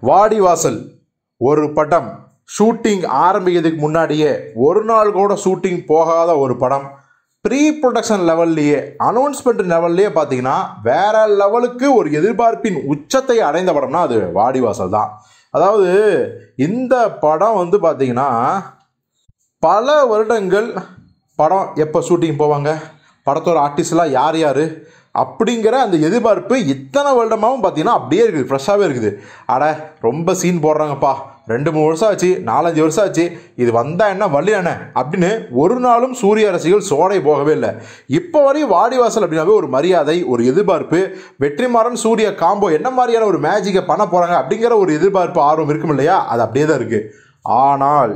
வாடிவாசல் ஒரு படம் ஷூட்டிங் ஆரம்பிக்கிறதுக்கு முன்னாடியே ஒரு நாள் கூட ஷூட்டிங் போகாத ஒரு படம். ப்ரீ ப்ரொடக்ஷன் லெவல்லையே அனௌன்ஸ்மெண்ட் லெவல்லையே பார்த்தீங்கன்னா வேற லெவலுக்கு ஒரு எதிர்பார்ப்பின் உச்சத்தை அடைந்த படம்னா அது வாடிவாசல் தான். அதாவது இந்த படம் வந்து பார்த்தீங்கன்னா பல வருடங்கள் படம் எப்போ ஷூட்டிங் போவாங்க, படத்தோட ஆர்டிஸ்ட்லாம் யார் யார் அப்படிங்கிற அந்த எதிர்பார்ப்பு இத்தனை வருடமாகவும் பார்த்தீங்கன்னா அப்படியே இருக்குது, ஃப்ரெஷ்ஷாகவே இருக்குது. ரொம்ப சீன் போடுறாங்கப்பா, 2-3 வருஷம் ஆச்சு, 4-5 வருஷம் ஆச்சு, இது வந்தால் என்ன வழி என்ன அப்படின்னு ஒரு நாளும் சூர்யா ரசிகர்கள் சோடை போகவே இல்லை. இப்போ வரையும் வாடிவாசல் அப்படின்னாவே ஒரு மரியாதை, ஒரு எதிர்பார்ப்பு, வெற்றிமாறன் சூர்யா காம்போ என்ன மாதிரியான ஒரு மேஜிக்கை பண்ண போகிறாங்க அப்படிங்கிற ஒரு எதிர்பார்ப்பு ஆர்வம் இருக்கும் இல்லையா, அது அப்படியே தான் இருக்குது. ஆனால்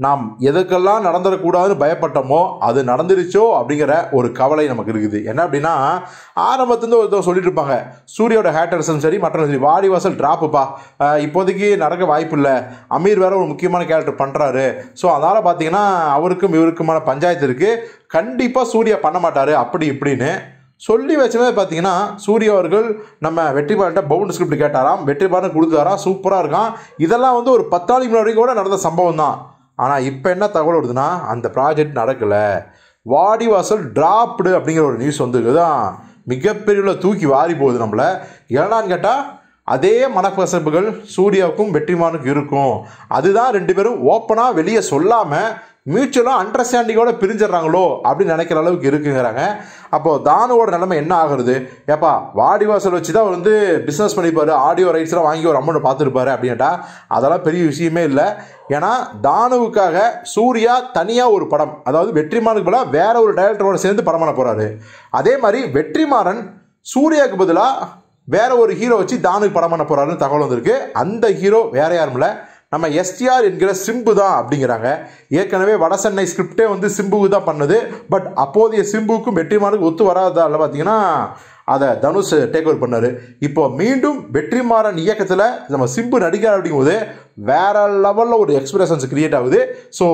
நாம் எதுக்கெல்லாம் நடந்துடக்கூடாதுன்னு பயப்பட்டோமோ அது நடந்துருச்சோ அப்படிங்கிற ஒரு கவலை நமக்கு இருக்குது. என்ன அப்படின்னா ஆரம்பத்துலேருந்து ஒருத்தர் சொல்லிட்டு இருப்பாங்க, சூர்யாவோட ஹேட்டர்ஸும் சரி மற்றவங்க சரி, வாடிவாசல் ட்ராப்புப்பா, இப்போதைக்கு நடக்க வாய்ப்பு இல்லை, அமீர் வேற ஒரு முக்கியமான கேரக்டர் பண்ணுறாரு, ஸோ அதனால் பார்த்தீங்கன்னா அவருக்கும் இவருக்குமான பஞ்சாயத்து இருக்குது, கண்டிப்பாக சூர்யா பண்ண மாட்டார் அப்படி இப்படின்னு சொல்லி வச்சவே பார்த்தீங்கன்னா சூர்யா அவர்கள் நம்ம வெற்றிமாறன்ட்ட பவுண்ட் ஸ்கிரிப்ட் கேட்டாராம், வெற்றிமாறன் கொடுத்தாராம், சூப்பராக இருக்கான். இதெல்லாம் வந்து ஒரு 10 நாளைக்கு முன்னாடி கூட நடந்த சம்பவம் தான். ஆனால் இப்போ என்ன தகவல் வருதுன்னா அந்த ப்ராஜெக்ட் நடக்கலை, வாடிவாசல் டிராப்டு அப்படிங்கிற ஒரு நியூஸ் வந்து தான் மிகப்பெரிய தூக்கி வாரி போகுது நம்மளை. ஏன்னான்னு கேட்டால் அதே மனக்கசப்புகள் சூர்யாவுக்கும் வெற்றிமாறனுக்கும் இருக்கும். அதுதான் 2 பேரும் ஓப்பனாக வெளியே சொல்லாமல் மியூச்சுவலாக அண்டர்ஸ்டாண்டிங்கோட பிரிஞ்சிடறாங்களோ அப்படின்னு நினைக்கிற அளவுக்கு இருக்குங்கிறாங்க. அப்போது தானுவோட நிலைமை என்ன ஆகுறது, ஏப்பா வாடிவாசல் வச்சு தான் வந்து பிஸ்னஸ் பண்ணிப்பார், ஆடியோ ரைட்ஸ்லாம் வாங்கி ஒரு அமௌண்ட் பார்த்துருப்பாரு அப்படின்ட்டா அதெல்லாம் பெரிய விஷயமே இல்லை. ஏன்னா தானுவுக்காக சூர்யா தனியாக ஒரு படம், அதாவது வெற்றிமாறனுக்கு பதிலாக வேற ஒரு டைரக்டரோட சேர்ந்து படம் பண்ண போகிறாரு. அதே மாதிரி வெற்றிமாறன் சூர்யாவுக்கு பதிலாக வேற ஒரு ஹீரோ வச்சு தானுக்கு படம் பண்ண போகிறாருன்னு தகவல் வந்திருக்கு. அந்த ஹீரோ வேற யாரும் இல்லை, நம்ம எஸ்டிஆர் என்கிற சிம்பு தான் அப்படிங்கிறாங்க. ஏற்கனவே வட சென்னை ஸ்கிரிப்டே வந்து சிம்புக்கு தான் பண்ணுது. பட் அப்போதைய சிம்புக்கும் வெற்றிமாறனுக்கு ஒத்து வராதால பார்த்தீங்கன்னா அதை தனுஷ் டேக் ஓவர் பண்ணார். இப்போ மீண்டும் வெற்றிமாறன் இயக்கத்தில் நம்ம சிம்பு நடிக்கிறார் அப்படிங்கும்போது வேற லெவலில் ஒரு எக்ஸ்பிரஷன்ஸ் கிரியேட் ஆகுது. ஸோ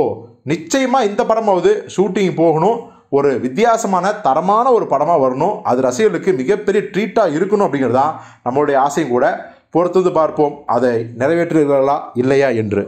நிச்சயமாக இந்த படமாவது ஷூட்டிங் போகணும், ஒரு வித்தியாசமான தரமான ஒரு படமாக வரணும், அது ரசிகர்களுக்கு மிகப்பெரிய ட்ரீட்டாக இருக்கணும் அப்படிங்கிறது தான் நம்மளுடைய ஆசையும் கூட. பொறுத்து பார்ப்போம் அதை நிறைவேற்றுகிறார்களா இல்லையா என்று.